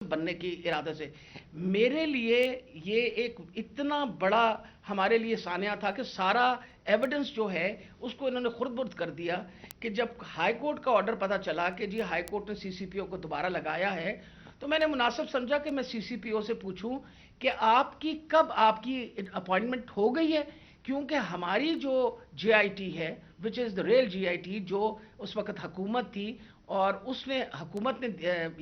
बनने की इरादे से। मेरे लिए ये एक इतना बड़ा हमारे लिए सानिया था कि सारा एविडेंस जो है उसको इन्होंने खुर्द-बुर्द कर दिया कि जब हाई कोर्ट का ऑर्डर पता चला कि जी हाई कोर्ट ने सीसीपीओ को दोबारा लगाया है, तो मैंने मुनासिब समझा कि मैं सीसीपीओ से पूछूं कि आपकी कब आपकी अपॉइंटमेंट हो गई है, क्योंकि हमारी जो जीआईटी है, which is the real GIT, जो उस वक्त हुकूमत थी और उसने हुकूमत ने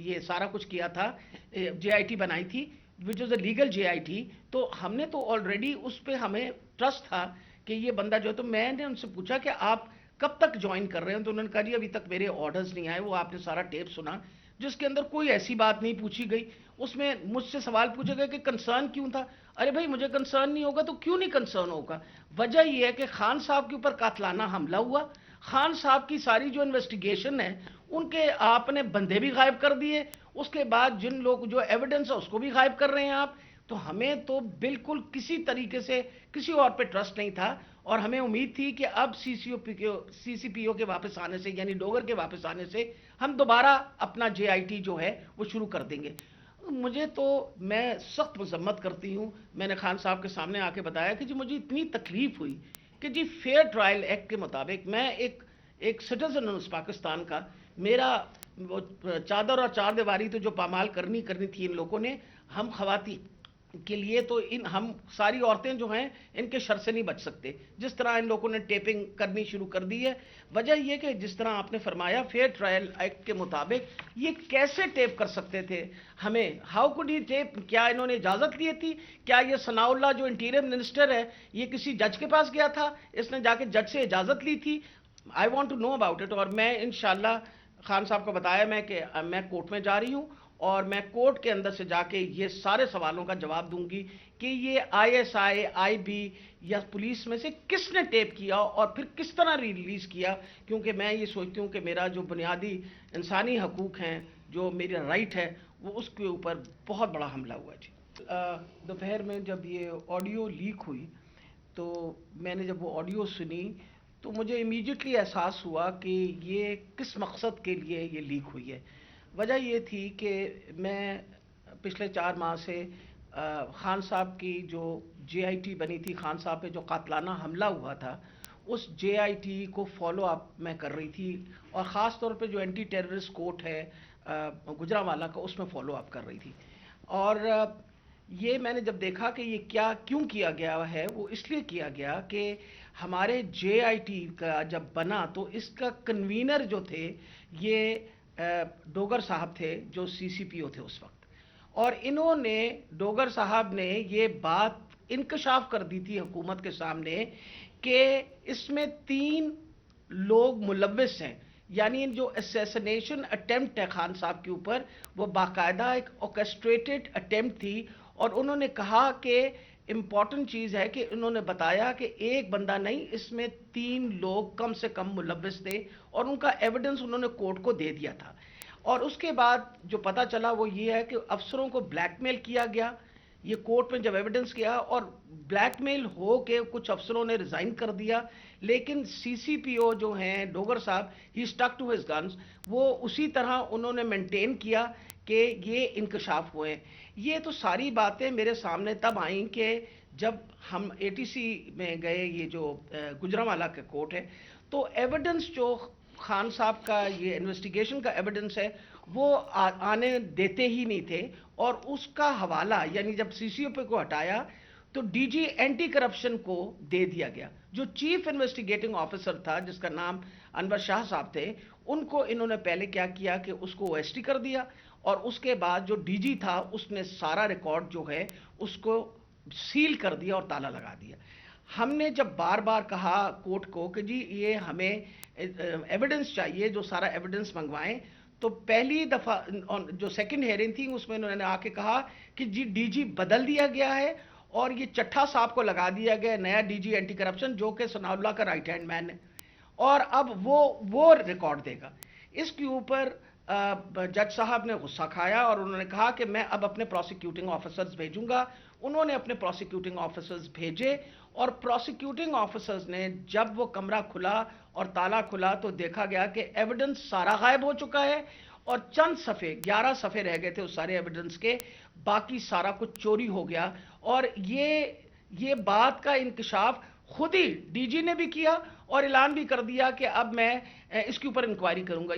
ये सारा कुछ किया था, जेआईटी बनाई थी which is a legal JIT, तो हमने तो ऑलरेडी उस पर हमें ट्रस्ट था कि ये बंदा जो है। तो मैंने उनसे पूछा कि आप कब तक ज्वाइन कर रहे हैं, तो उन्होंने कहा जी अभी तक मेरे ऑर्डर्स नहीं आए। वो आपने सारा टेप सुना जिसके अंदर कोई ऐसी बात नहीं पूछी गई। उसमें मुझसे सवाल पूछे गए कि कंसर्न क्यों था। अरे भाई मुझे कंसर्न नहीं होगा तो क्यों नहीं कंसर्न होगा। वजह यह है कि खान साहब के ऊपर कातलाना हमला हुआ, खान साहब की सारी जो इन्वेस्टिगेशन है उनके आपने बंदे भी गायब कर दिए, उसके बाद जिन लोग जो एविडेंस है उसको भी गायब कर रहे हैं आप। तो हमें तो बिल्कुल किसी तरीके से किसी और पे ट्रस्ट नहीं था, और हमें उम्मीद थी कि अब सीसीपीओ के वापस आने से, यानी डोगर के वापस आने से, हम दोबारा अपना जेआईटी जो है वो शुरू कर देंगे। मुझे तो, मैं सख्त मजम्मत करती हूँ। मैंने खान साहब के सामने आके बताया कि जी मुझे इतनी तकलीफ हुई कि जी फेयर ट्रायल एक्ट के मुताबिक मैं एक सिटीजन हूँ उस पाकिस्तान का। मेरा वो चादर और चार दीवारी तो जो पामाल करनी करनी थी इन लोगों ने, हम खवाती के लिए, तो इन हम सारी औरतें जो हैं इनके शर से नहीं बच सकते। जिस तरह इन लोगों ने टेपिंग करनी शुरू कर दी है, वजह यह कि जिस तरह आपने फरमाया फेयर ट्रायल एक्ट के मुताबिक ये कैसे टेप कर सकते थे हमें, हाउ कुड ही टेप, क्या इन्होंने इजाज़त ली थी? क्या ये सनाउल्लाह जो इंटीरियर मिनिस्टर है ये किसी जज के पास गया था, इसने जाके जज से इजाज़त ली थी? I want to know about it. और मैं इंशाल्लाह खान साहब को बताया मैं कोर्ट में जा रही हूँ और मैं कोर्ट के अंदर से जाके ये सारे सवालों का जवाब दूंगी कि ये आईएसआई, आईबी या पुलिस में से किसने टेप किया और फिर किस तरह रिलीज किया। क्योंकि मैं ये सोचती हूँ कि मेरा जो बुनियादी इंसानी हकूक हैं, जो मेरा राइट है, वो उसके ऊपर बहुत बड़ा हमला हुआ जी। दोपहर में जब ये ऑडियो लीक हुई तो मैंने जब वो ऑडियो सुनी तो मुझे इमीडिएटली एहसास हुआ कि ये किस मकसद के लिए ये लीक हुई है। वजह ये थी कि मैं पिछले 4 माह से खान साहब की जो जेआईटी बनी थी, खान साहब पे जो कातलाना हमला हुआ था, उस जेआईटी को फॉलो अप मैं कर रही थी, और ख़ास तौर पे जो एंटी टेररिस्ट कोर्ट है गुजरांवाला का, उसमें फॉलो अप कर रही थी। और ये मैंने जब देखा कि ये क्या क्यों किया गया है, वो इसलिए किया गया कि हमारे जेआईटी का जब बना तो इसका कन्वीनर जो थे ये डोगर साहब थे, जो सीसीपीओ थे उस वक्त। और इन्होंने, डोगर साहब ने ये बात इंकशाफ कर दी थी हुकूमत के सामने कि इसमें 3 लोग मुलव्विस हैं। यानी जो असैसिनेशन अटेम्प्ट है खान साहब के ऊपर, वो बाकायदा एक ऑर्केस्ट्रेटेड अटेम्प्ट थी। और उन्होंने कहा कि इम्पॉर्टेंट चीज़ है कि उन्होंने बताया कि एक बंदा नहीं, इसमें 3 लोग कम से कम मुलव्विस थे, और उनका एविडेंस उन्होंने कोर्ट को दे दिया था। और उसके बाद जो पता चला वो ये है कि अफसरों को ब्लैकमेल किया गया। ये कोर्ट में जब एविडेंस किया और ब्लैकमेल हो के कुछ अफसरों ने रिजाइन कर दिया, लेकिन सीसीपीओ जो हैं डोगर साहब, ही स्टक टू हिज गन्स। वो उसी तरह उन्होंने मेंटेन किया कि ये इंकशाफ हुए। ये तो सारी बातें मेरे सामने तब आई कि जब हम एटीसी में गए, ये जो गुजरांवाला का कोर्ट है, तो एविडेंस जो खान साहब का ये इन्वेस्टिगेशन का एविडेंस है वो आने देते ही नहीं थे। और उसका हवाला, यानी जब सीसीओपी को हटाया तो डीजी एंटी करप्शन को दे दिया गया। जो चीफ इन्वेस्टिगेटिंग ऑफिसर था जिसका नाम अनवर शाह साहब थे, उनको इन्होंने पहले क्या किया कि उसको ओएसटी कर दिया, और उसके बाद जो डीजी था उसने सारा रिकॉर्ड जो है उसको सील कर दिया और ताला लगा दिया। हमने जब बार बार कहा कोर्ट को कि जी ये हमें एविडेंस चाहिए, जो सारा एविडेंस मंगवाएं, तो पहली दफ़ा जो सेकंड हेयरिंग थी उसमें उन्होंने आके कहा कि जी डीजी बदल दिया गया है और ये चट्ठा साहब को लगा दिया गया नया डीजी एंटी करप्शन, जो कि सनाउल्लाह का राइट हैंड मैन है, और अब वो रिकॉर्ड देगा। इसके ऊपर जज साहब ने गुस्सा खाया और उन्होंने कहा कि मैं अब अपने प्रोसिक्यूटिंग ऑफिसर्स भेजूंगा। उन्होंने अपने प्रोसिक्यूटिंग ऑफिसर्स भेजे, और प्रोसिक्यूटिंग ऑफिसर्स ने जब वो कमरा खुला और ताला खुला तो देखा गया कि एविडेंस सारा गायब हो चुका है, اور چند صفحے 11 صفحے رہ گئے تھے اس سارے ایویڈنس کے، باقی سارا کچھ چوری ہو گیا. اور یہ بات کا انکشاف خود ہی ڈی جی نے بھی کیا اور اعلان بھی کر دیا کہ اب میں اس کے اوپر انکوائری کروں گا.